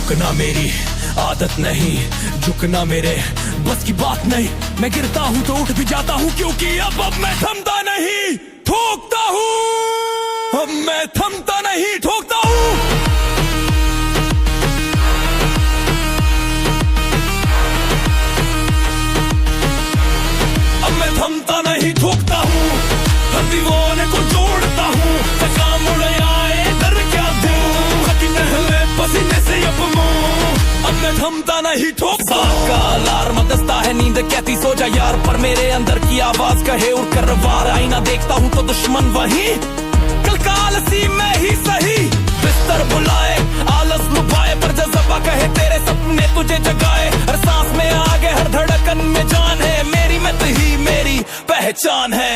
रुकना मेरी आदत नहीं, झुकना मेरे बस की बात नहीं। मैं गिरता हूँ तो उठ भी जाता हूँ, क्योंकि अब मैं थमता नहीं ठोकता हूँ। अब मैं थमता नहीं ठोकता हूँ। अब मैं थमता नहीं ठोकता हूँ, हर दीवाने को जोड़ता हूँ। काम उड़ आए डर क्या दूँ, खटी नहले पसीने से अब अब मैं थमता नहीं ठोकता। का अलार्म दस्ता है, नींद कहती सो जा यार, पर मेरे अंदर की आवाज कहे उड़ कर वार। आईना देखता हूँ तो दुश्मन वही, कल का आलसी मैं ही सही। बिस्तर बुलाए आलस लुभाए, पर जज़्बा कहे तेरे सपने तुझे जगाए। हर सांस में आगे हर धड़कन में जान है, मेरी मत ही मेरी पहचान है।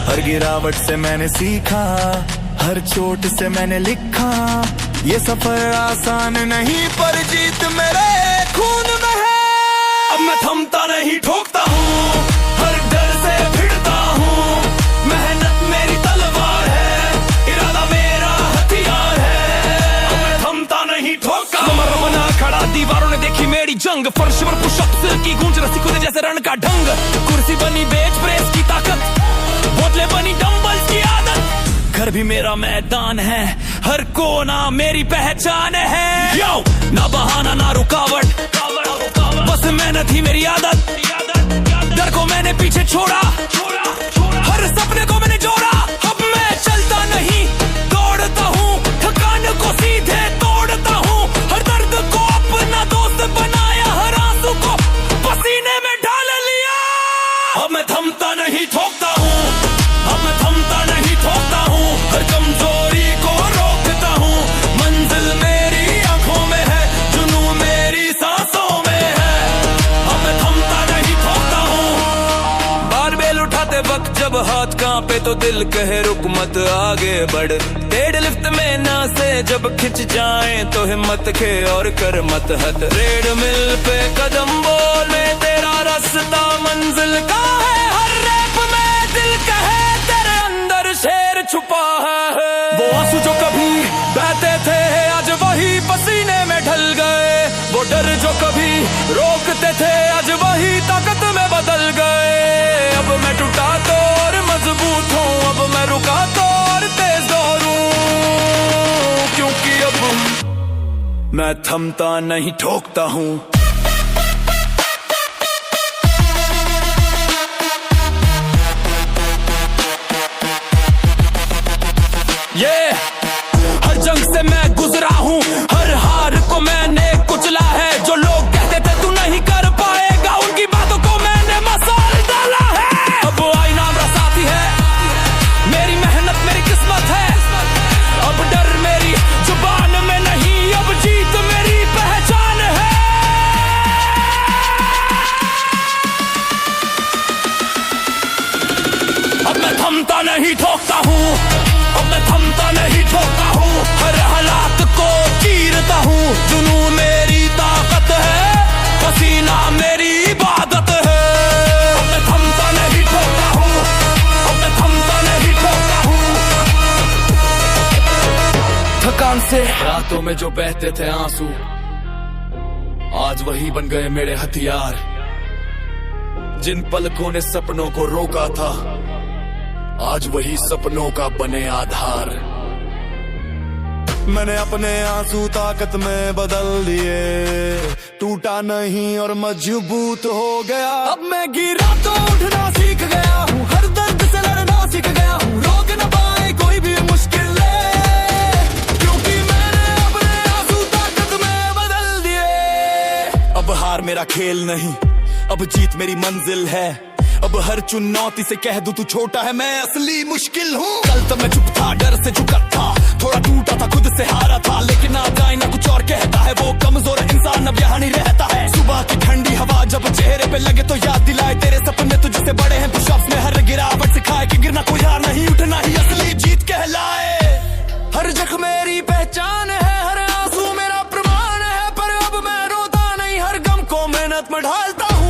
हर गिरावट से मैंने सीखा, हर चोट से मैंने लिखा। ये सफर आसान नहीं, पर जीत मेरे खून में है। अब मैं थमता नहीं ठोकता हूँ, हर डर से भिड़ता हूँ। मेहनत मेरी तलवार है, इरादा मेरा हथियार है। अब मैं थमता नहीं ठोकता। कमर बना खड़ा, दीवारों ने देखी मेरी जंग। फर्श पर पुशअप्स की गूंज, रस्सी कूदे जैसे रण का ढंग। कुर्सी बनी बेंच प्रेस की ताकत, बोतलें बनी डंबल्स की आदत। घर भी मेरा मैदान है, हर कोना मेरी पहचान है। यो ना बहाना ना रुकावट, बस मेहनत ही मेरी आदत। डर को मैंने पीछे छोड़ा, हर सपने को मैंने जोड़ा। अब मैं चलता नहीं दौड़ता हूँ, थकान को सीधे तोड़ता हूँ। हर दर्द को अपना दोस्त बनाया, हर आंसू को पसीने में ढाल लिया। अब मैं थमता नहीं ठोकता हूँ, अब मैं थमता नहीं ठोकता हूँ। हर कमजोरी को रोकता हूँ, मंजिल मेरी आंखों में है, जुनून मेरी सांसों में है। अब मैं थमता नहीं ठोकता हूँ। बारबेल उठाते वक्त जब हाथ कांपे तो दिल कहे रुक मत आगे बढ़। डेढ़ लिफ्ट में ना से जब खिंच जाए तो हिम्मत खे और कर मत हट। रेड मिल पे कदम बोले तेरा रास्ता मंजिल का है। हर रैप में दिल कहे तेरे अंदर शेर छुपा है। वो आंसू जो कभी बहते थे आज वही पसीने में ढल गए। वो डर जो कभी रोकते थे आज वही ताकत में बदल गए। अब मैं टूटा तो और मजबूत हूँ, अब मैं रुका तो और तेज दौड़ूं। क्योंकि अब मैं थमता नहीं ठोकता हूँ। हर जंग से मैं गुजरा हूँ, हर हार को मैंने कुचला है। जो लोग कहते थे तू नहीं कर पाएगा, उनकी बातों को मैंने मसाल डाला है। अब आईना मेरा साथी है, मेरी मेहनत मेरी किस्मत है। अब डर मेरी जुबान में नहीं, अब जीत मेरी पहचान है। अब मैं थमता नहीं ठोकता हूँ, अब मैं थमता नहीं ठोकता हूँ। हर हालात को चीरता हूँ, जुनून मेरी ताकत है, पसीना मेरी इबादत है। अब मैं थमता नहीं ठोकता हूँ, अब मैं थमता नहीं ठोकता हूँ। थकान से रातों में जो बहते थे आंसू, आज वही बन गए मेरे हथियार। जिन पलकों ने सपनों को रोका था, आज वही सपनों का बने आधार। मैंने अपने आंसू ताकत में बदल दिए, टूटा नहीं और मजबूत हो गया। अब मैं गिरा तो उठना सीख गया हूँ, हर दर्द से लड़ना सीख गया हूँ। रोक न पाए कोई भी मुश्किल, क्योंकि मैंने अपने आंसू ताकत में बदल दिए। अब हार मेरा खेल नहीं, अब जीत मेरी मंजिल है। अब हर चुनौती से कह दूं तू छोटा है, मैं असली मुश्किल हूँ। कल तो मैं चुप था, डर से झुका था, थोड़ा टूटा था, खुद से हारा था। लेकिन आज आईना कुछ और कहता है, वो कमजोर इंसान अब यहाँ नहीं रहता है। सुबह की ठंडी हवा जब चेहरे पे लगे तो याद दिलाए तेरे सपने तुझसे बड़े हैं। पुशअप्स में हर गिरावट सिखाए कि गिरना कोई हार नहीं, उठना ही असली जीत कहलाए। हर जख्म मेरी पहचान है, हर आंसू मेरा प्रमाण है। पर अब मैं रोता नहीं, हर गम को मेहनत में ढालता हूँ।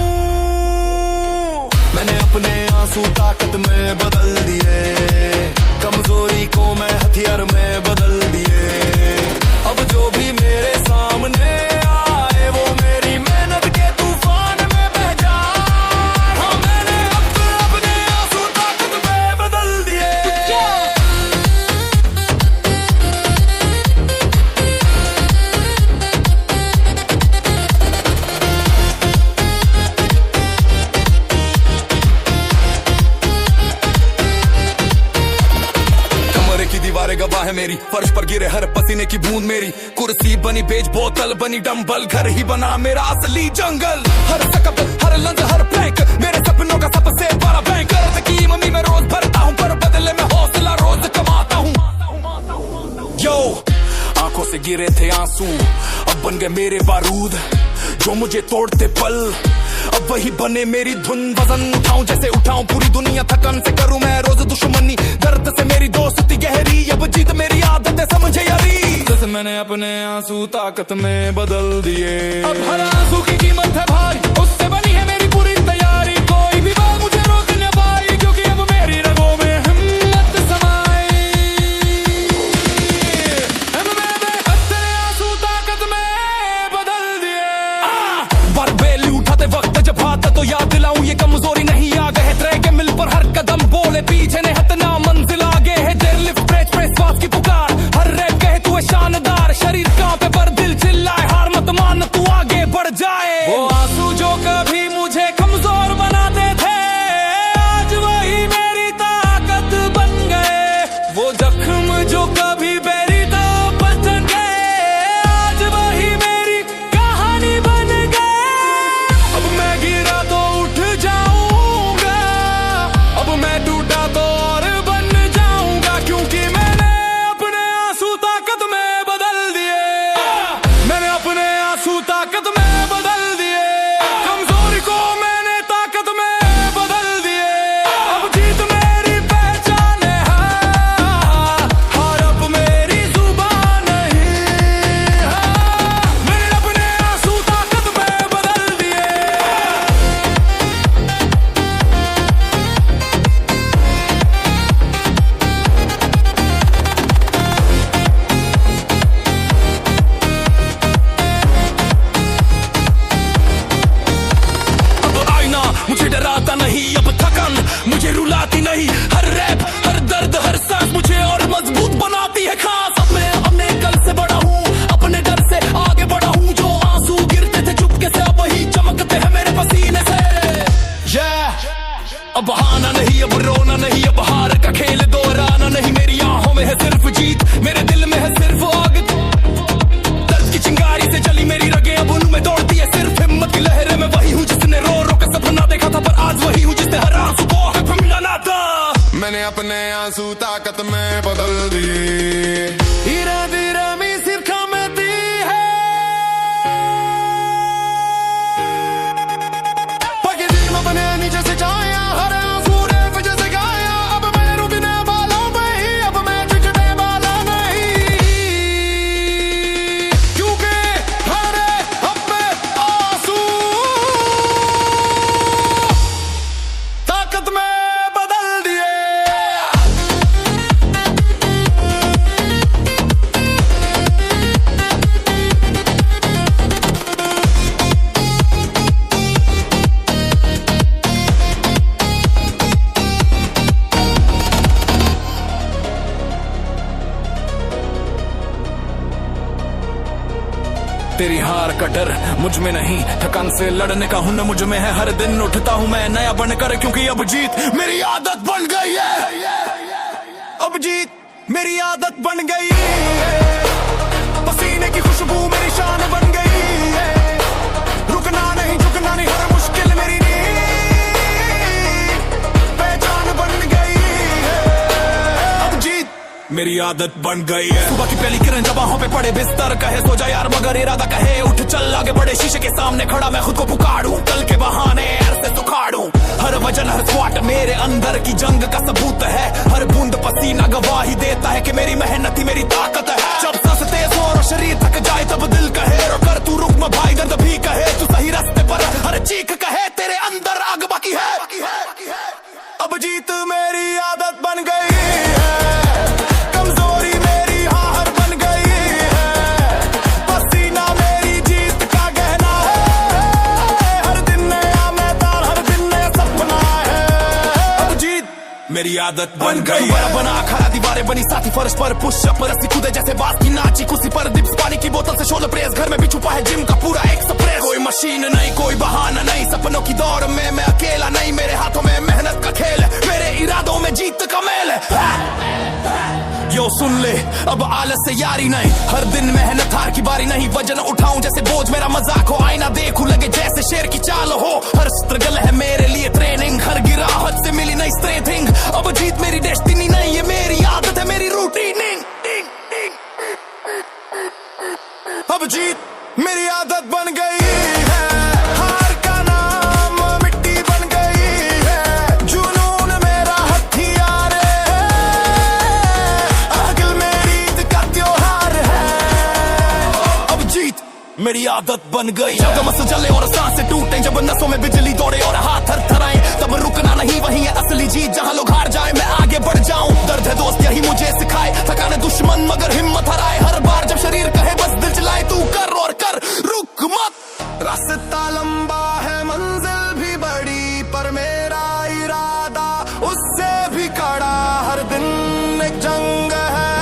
मैंने अपने आंसू ताकत में बदल दिए, कमजोरी को मैं हथियार में बदल दिए। अब जो भी मेरे सामने है मेरी, फर्श पर गिरे हर पसीने की बूंद मेरी, कुर्सी बनी बेच बोतल बनी डंबल, घर ही बना मेरा असली जंगल। हर सकप हर लंज हर प्लैंक मेरे सपनों का सबसे बड़ा बैंक। कर्ज की मम्मी में रोज भरता हूँ पर बदले में हौसला रोज कमाता हूँ। यो आंखों से गिरे थे आंसू अब बन गए मेरे बारूद, जो मुझे तोड़ते पल अब वही बने मेरी धुन। वजन उठाऊं जैसे उठाऊं पूरी दुनिया, थकन से करूं मैं रोज दुश्मनी, दर्द से मेरी दोस्ती गहरी, अब जीत मेरी आदत है समझे यारी। जैसे मैंने अपने आंसू ताकत में बदल दिए, अब हर आंसू की कीमत है भारी, उससे बनी है मेरी पूरी तैयारी। कोई भी बात मुझे रोक न पाई क्योंकि अब मेरी रगों में हिम्मत समाई। अब मैंने तेरे आंसू ताकत में बदल दिए। बार बेली उठाते वक्त जब हाथ तो याद दिलाऊं ये कमजोरी नहीं, आ गए ट्रे के मिल पर हर कदम बोले पीछे ने हतना मंजिल आगे है। देर लिफ्ट प्रेस प्रेस श्वास की पुकार, हर रैप कहे तू है शानदार, शरीर कांपे पर दिल चिल्लाए हार मत मान तू आगे बढ़ जाए। वो आंसू जो कभी मुझे कमजोर बनाते थे आज वही मेरी ताकत बन गए, वो जख्म जो कभी बेरी तो बचन गए आज वही मेरी कहानी बन गए। अब मैं गिरा तो उठ जाऊंगा, अब मैं टूटा तो और बन जाऊंगा, क्योंकि मैंने अपने आंसू ताकत में बदल दिए। मैंने अपने आंसू ताकत में बदल दिए, कमजोरी को मैंने ताकत में बदल दिए। अब जीत मेरी पहचान है, हार अब मेरी जुबान नहीं। मैंने अपने आंसू ताकत में बदल दिए। अब आईना मुझे डराता नहीं, अब थकन मुझे रुलाती नहीं, हर रैप हर दर्द हर सांस मुझे और मजबूत बनाती है खास। अब मैं अपने कल से बड़ा हूँ, अपने डर से आगे बढ़ा हूँ, जो आंसू गिरते थे चुपके से अब वही चमकते हैं मेरे पसीने से। अब बहाना नहीं अब रोना नहीं, अब हार का खेल दोहराना नहीं, मेरी आंखों में है सिर्फ जीत, मेरे दिल में है सिर्फ आग। दर्द की चिंगारी से चली मेरी रगें अब उनमें दौड़ती है सिर्फ हिम्मत की लहरें। मैं वही हूँ जिसने रो रो के सपना देखा था, पर आज वही हूँ जिसने हर आंसू को हक मिलाना था। मैंने अपने आंसू ताकत में बदल दिए। हीरा धीरा में सिर खामती है, पके दिल में बने नीचे से छाया, हर आंसू ने वजह से गाया। अब मैं रुकने वाला नहीं, अब मैं झुकने वाला नहीं, क्योंकि हरे अपने आंसू ताकत में बदल दिए। तेरी हार का डर मुझ में नहीं, थकान से लड़ने का हुनर मुझ में है, हर दिन उठता हूँ मैं नया बनकर, क्योंकि अब जीत मेरी आदत बन गई है। अब जीत मेरी आदत बन गई है, पसीने की खुशबू मेरी शान बन गई है, रुकना नहीं झुकना नहीं हर मुश्किल मेरी पहचान बन गई है। अब जीत मेरी आदत बन गई है। सुबह की पहली किरण जब आंखों पे पड़े बिस्तर कहे सो जा यार, मगर इरादा कहे उठ चल आगे बढ़े। शीशे के सामने खड़ा मैं खुद को पुकारूं, कल के बहाने ऐसे सुखाड़ूं, हर वजन हर स्वाट मेरे अंदर की जंग का सबूत है, हर बूंद पसीना गवाही देता है कि मेरी मेहनत ही मेरी ताकत है। जब सांस तेज हो और शरीर थक जाए तब दिल कहे और कर तू रुक मैं भाई, दर्द भी कहे तू सही रास्ते पर, हर चीख कहे तेरे अंदर आग बाकी है। अब जीत मेरी आदत बन गई है, कमजोरी मेरी हार बन गई है, पसीना मेरी जीत का गहना है, हर दिन नया मैदान हर दिन नया सपना है। अब जीत मेरी आदत बन गई है। बना खड़ा दीवारें बनी साथी फर्श पर पुशअप रस्सी कूदे जैसे बात की नाची कुर्सी पर दिप्स पानी की बोतल से शोल्डर प्रेस, घर में भी छुपा है जिम का पूरा एक्सप्रेस। कोई मशीन नहीं कोई बहाना नहीं, सपनों की दौड़ में मैं अकेला नहीं, मेरे हाथों में मेहनत का खेल है, मेरे इरादों में जीत का मेल है। यो सुन ले, अब आलस से यारी नहीं, हर दिन मेहनत हार की बारी नहीं, वजन उठाऊं जैसे बोझ मेरा मजाक हो, आईना देखूं लगे जैसे शेर की चाल हो, हर स्ट्रगल है मेरे लिए ट्रेनिंग, हर गिरावट से मिली नई स्ट्रेंथिंग, अब जीत मेरी डेस्टिनी नहीं, ये मेरी आदत है मेरी रूटीनिंग, अब जीत मेरी आदत बन गई है, हार का नाम मिट्टी बन गई है, जुनून मेरा हथियार है, आगिल मेरी ईद का त्योहार है, अब जीत मेरी आदत बन गई। जब कमर जले और सांसें टूटे, जब नसों में बिजली दौड़े और हाथ थरथराए, तब रुकना नहीं वही है असली जीत, जहां लोग हार जाए मैं आगे बढ़ जाऊं, दर्द है दोस्त यही मुझे सिखाए, थकान है दुश्मन मगर हिम्मत हराए, हर बार जब शरीर कहे बस दिल चलाए, तू कर और कर रुक मत, रास्ता लंबा है मंजिल भी बड़ी, पर मेरा इरादा उससे भी कड़ा, हर दिन एक जंग है,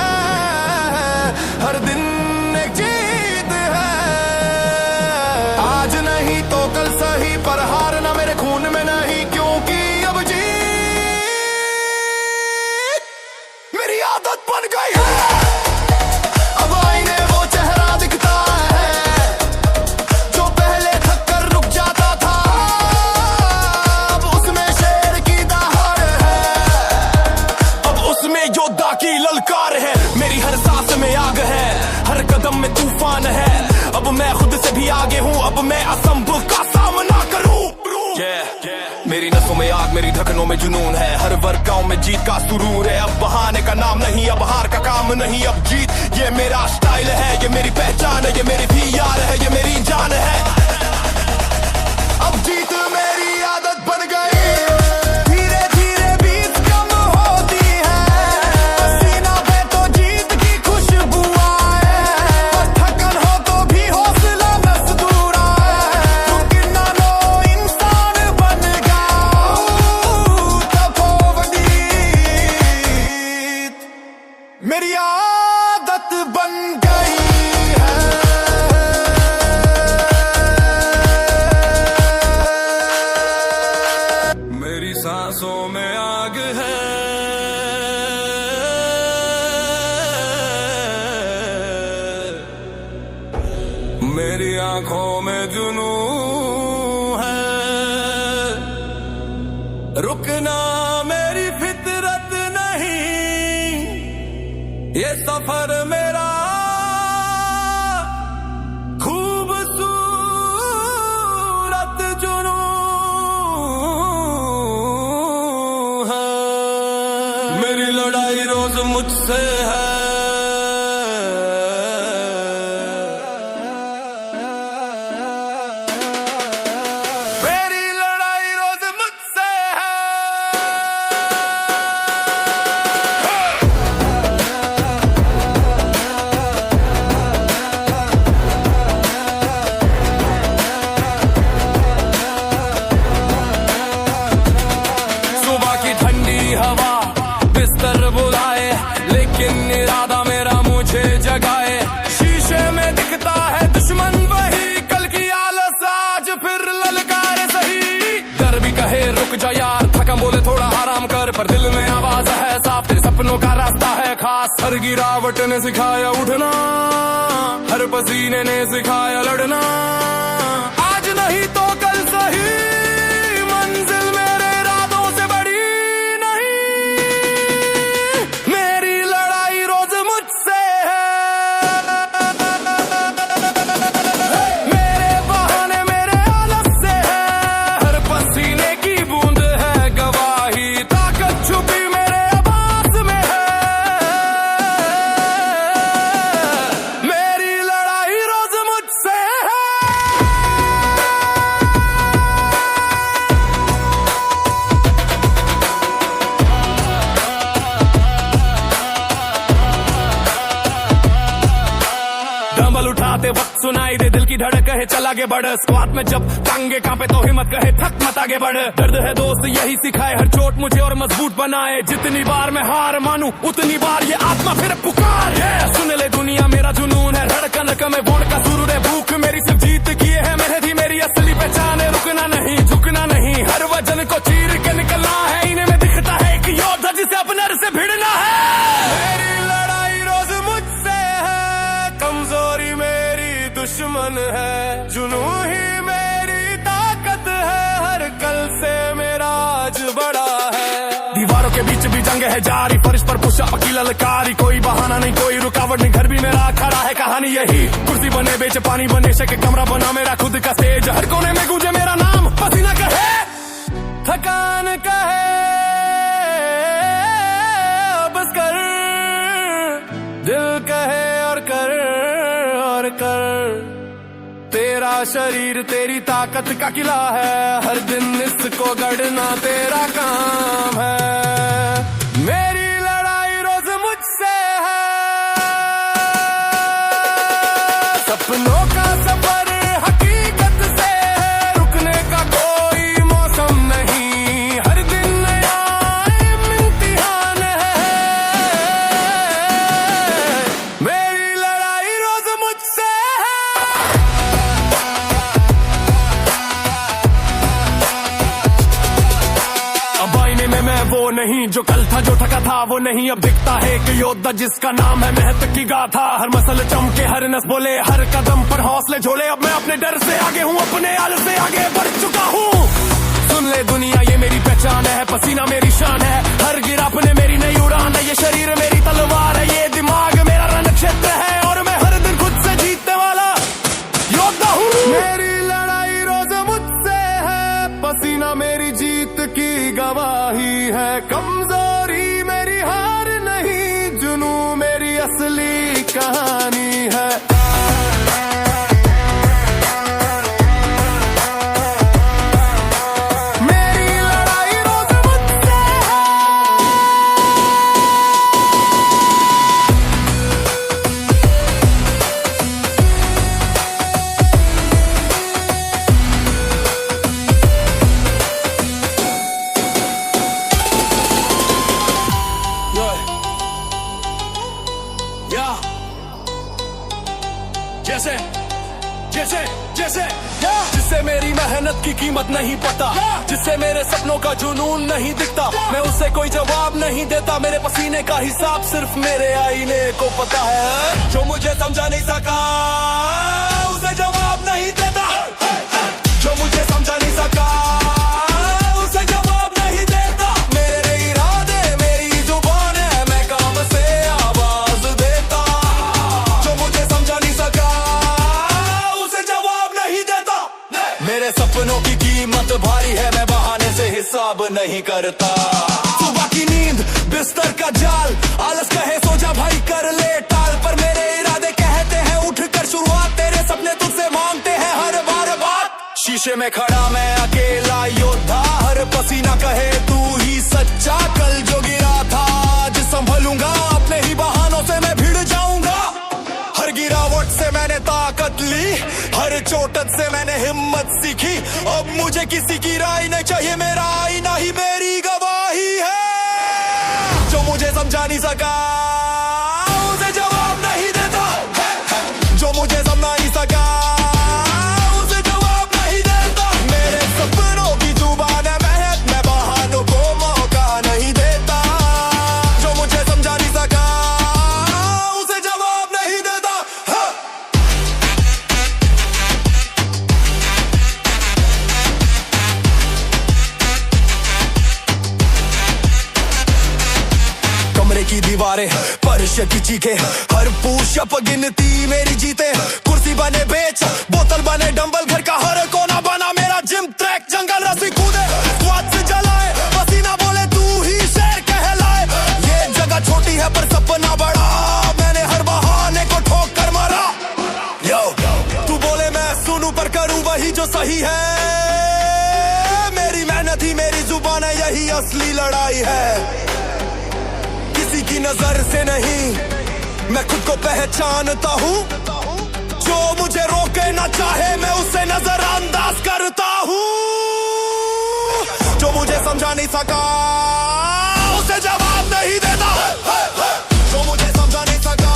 हर दिन एक जीत है, आज नहीं तो कल सही, पर हारना मेरे खून में नहीं, क्योंकि अब जीत मेरी आदत बन गई है, अब आईने वो चेहरा दिखता है, जो पहले थक कर रुक जाता था, अब उसमें शेर की दहाड़ है, अब उसमें योद्धा की ललकार है, मेरी हर सांस में आग है, हर कदम में तूफान है, अब मैं खुद से भी आगे हूँ, अब मैं असंभव का सामना करूँ, मेरी नसों में आग मेरी धड़कनों में जुनून है, हर वर्कआउट में जीत का सुरूर है, अब बहाने का नाम नहीं, अब हार का काम नहीं, अब जीत ये मेरा स्टाइल है, ये मेरी पहचान है, ये मेरी भी यार है, ये मेरी जान है, अब जीत मेरी आदत बन गई, धीरे धीरे बीत कम होती है, पसीना पे तो जीत की खुशबू आए, थकन हो तो भी हौसला मजदूर आए, रुकना लो इंसान बन गया, तपोवनी मेरी आदत बन गई है, मेरी सांसों में आग है, मेरी आंखों में जुनून है, रुकना मेरी फितरत नहीं, ये सफर मेरा खूबसूरत जुनून है, मेरी लड़ाई रोज मुझसे है, मेरी लड़ाई रोज मुझसे है, सुबह की ठंडी हवा बिस्तर बुलाए, लेकिन इरादा मेरा मुझे जगाए, शीशे में दिखता है दुश्मन वही, कल की आलस आज फिर ललकार सही, डर भी कहे रुक जा यार, थका बोले थोड़ा आराम कर, पर दिल में आवाज है साफ, तेरे सपनों का रास्ता है खास, हर गिरावट ने सिखाया उठना, हर पसीने ने सिखाया लड़ना, आज नहीं तो कल सही, मंजिल मेरे इरादों से बड़ी नहीं, मेरी लड़ाई रोज मुझसे है, मेरे बहाने मेरे आलस से है, हर पसीने की बूंद है गवाही, ताकत छुपी मेरे आवाज में है, मेरी लड़ाई रोज मुझसे है। डंबल उठाते वक्त सुनाई दे दिल की धड़क, कहे चल आगे बढ़, स्क्वाट में जब टांगे कांपे तो हिम्मत कहे थक मत आगे बढ़, दर्द है दोस्त यही सिखाए, हर चोट मुझे और मजबूत बनाए, जितनी बार मैं हार मानूं उतनी बार ये आत्मा फिर पुकार, सुन ले दुनिया मेरा जुनून है, धड़कन में वोट का सुरूर है, भूख मेरी सिर्फ जीत की है, मेहनत मेरी असली पहचान है, रुकना नहीं झुकना नहीं, हर वजन को चीर के निकलना है, इन्हें में दिखता है एक योद्धा जिसे अपने से भिड़ना है, मेरी दीवारों के बीच भी जंग है जारी, फर्श पर पुशअप की ललकारी, कोई बहाना नहीं कोई रुकावट नहीं, घर भी मेरा खड़ा है कहानी यही, कुर्सी बने बेच पानी बने शे के कमरा बना मेरा खुद का स्टेज, हर कोने में गूंजे मेरा नाम, पसीना कहे थकान कहे बस कर, दिल कहे और कर तेरा शरीर तेरी ताकत का किला है, हर दिन इसको गढ़ना तेरा काम है, मेरी लड़ाई रोज मुझसे है, सपनों का सफर हकीकत से है, रुकने का कोई मौसम नहीं, हर दिन नया इम्तिहान है, मेरी लड़ाई रोज मुझसे है। अब आईने में मैं वो नहीं जो कल था, जो थका था वो नहीं अब दिखता है एक योद्धा जिसका नाम है मेहनत की गाथा, हर मसल चमके हर नस बोले हर कदम पर हौसले झोले, अब मैं अपने डर से आगे हूँ, अपने आल से आगे बढ़ चुका हूँ, सुन ले दुनिया ये मेरी पहचान है, पसीना मेरी शान है, हर गिराप ने मेरी नई उड़ान है, ये शरीर मेरी तलवार है, ये दिमाग मेरा रण क्षेत्र है, और मैं हर दिन खुद से जीतने वाला योद्धा हूँ, मेरी लड़ाई रोज मुझसे है, पसीना मेरी जीत की गवाही है, कमजोरी मेरी हार नहीं, जुनू मेरी असली कहानी है, मेरी लड़ाई रोज मुझसे है। जैसे जैसे जैसे जिससे मेरी मेहनत की कीमत नहीं पता, जिससे मेरे सपनों का जुनून नहीं दिखता, मैं उससे कोई जवाब नहीं देता, मेरे पसीने का हिसाब सिर्फ मेरे आईने को पता है, जो मुझे समझा नहीं सका उसे जवाब नहीं देता, जो मुझे समझा नहीं सका उसे जवाब नहीं देता, मेरे इरादे मेरी जुबान है, मैं काम से आवाज देता, जो मुझे समझा नहीं सका उसे जवाब नहीं देता, मेरे सपनों की कीमत भारी है, मैं बहाने से हिसाब नहीं करता, सुबह की नींद बिस्तर का जाल, आलस कहे सो जा भाई कर ले टाल, पर मेरे इरादे कहते हैं उठ कर शुरुआत, तेरे सपने तुझसे मांगते हैं हर बार बात, शीशे में खड़ा मैं अकेला योद्धा, हर पसीना कहे तू ही सच्चा, कल जो गिरा था आज संभलूंगा, अपने ही बहानों से मैं भिड़ जाऊंगा, हर गिरावट से मैंने ताकत ली, हर चोटत से मैंने हिम्मत सीखी, अब मुझे किसी की राय नहीं चाहिए, मेरा आईना ही मेरी गवाही है, जो मुझे समझा नहीं सका उसे जवाब नहीं देता, जो मुझे समझा नहीं सका उसे जवाब नहीं देता, मेरे सपनों की जुबान है मेहनत, मैं बहानों को मौका नहीं देता, जो मुझे समझा नहीं सका उसे जवाब नहीं देता, कमरे की दीवारें फर्श की चीखें, हर पुशअप गिनती मेरी जीते, कुर्सी बने बेच बोतल बने डंबल, घर का हर कोना बना मेरा जिम ट्रैक, जंगल रस्सी कूदे स्वाद से जलाए, पसीना बोले तू ही शेर कहलाए, ये जगह छोटी है पर सपना बड़ा, मैंने हर बहाने को ठोक कर मारा, यो तू बोले मैं सुनूं पर करूं वही जो सही है, मेरी मेहनत ही मेरी जुबान है, यही असली लड़ाई है, किसी की नजर से नहीं मैं खुद को पहचानता हूँ, जो मुझे रोके ना चाहे मैं उसे नजरअंदाज करता हूँ, जो मुझे समझा नहीं सका उसे जवाब नहीं देता, जो मुझे समझा नहीं सका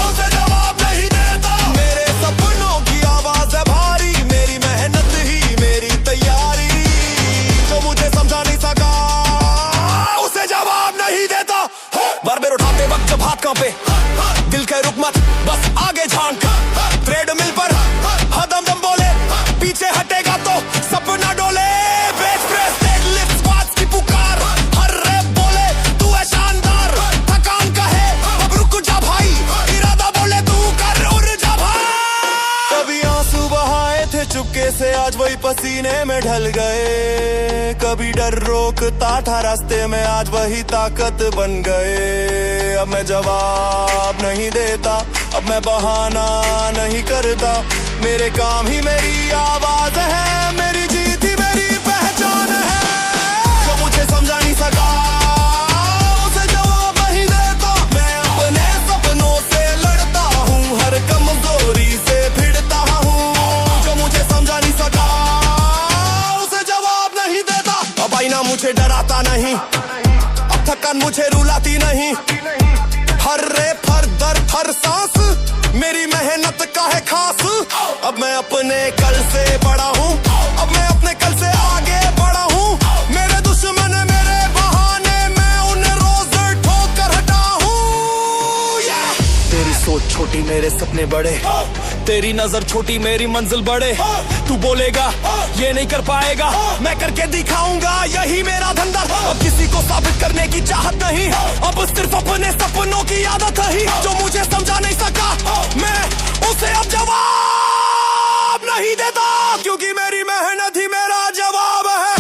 उसे जवाब नहीं देता, मेरे सपनों की आवाज है भारी, मेरी मेहनत ही मेरी तैयारी, जो मुझे समझा नहीं सका उसे जवाब नहीं देता, बारबेर उठाते वक्त जब हाथ कांपे, दिल के रुक मत बस आगे झांक, ट्रेडमिल पर हदम दम बोले, पीछे हटेगा तो सपना डोले, बेंच प्रेस डेडलिफ्ट स्क्वाट्स की पुकार, में ढल गए, कभी डर रोकता था रास्ते में, आज वही ताकत बन गए। अब मैं जवाब नहीं देता, अब मैं बहाना नहीं करता, मेरे काम ही मेरी आवाज है, मेरी जीत ही मेरी पहचान है। जो मुझे समझा नहीं सका उसे जवाब नहीं देता, मैं अपने सपनों से लड़ता हूँ, हर कमजोरी से भिड़ता हूँ। जो मुझे समझा नहीं सका उसे जवाब नहीं देता, अब आईना मुझे डराता नहीं, अब थकान मुझे रुलाती नहीं, हर रेप हर दर्द हर सांस मेरी मेहनत का है खास। अब मैं अपने कल से बड़ा हूँ, अब मैं अपने कल से आगे बढ़ा हूँ, मेरे दुश्मन मेरे बहाने, मैं उन्हें रोज ठोकर हटा हूँ। तेरी सोच छोटी मेरे सपने बड़े, तेरी नजर छोटी मेरी मंजिल बड़े। तू बोलेगा ये नहीं कर पाएगा, मैं करके दिखाऊंगा यही मेरा धंधा। अब किसी को साबित करने की चाहत नहीं, अब सिर्फ अपने सपनों की आदत है। जो मुझे समझा नहीं सका मैं उसे अब जवाब नहीं देता, क्योंकि मेरी मेहनत ही मेरा जवाब है।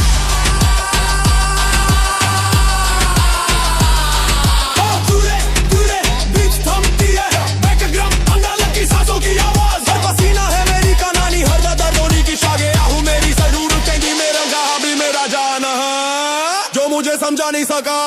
बीच थमती है बैकग्राउंड अंगाले की सांसों की आवाज, हर पसीना है मेरी कहानी, हर दर्द धोनी की शागे आहू मेरी जरूर कहती मेरा गा भी मेरा जान है। जो मुझे समझा नहीं सका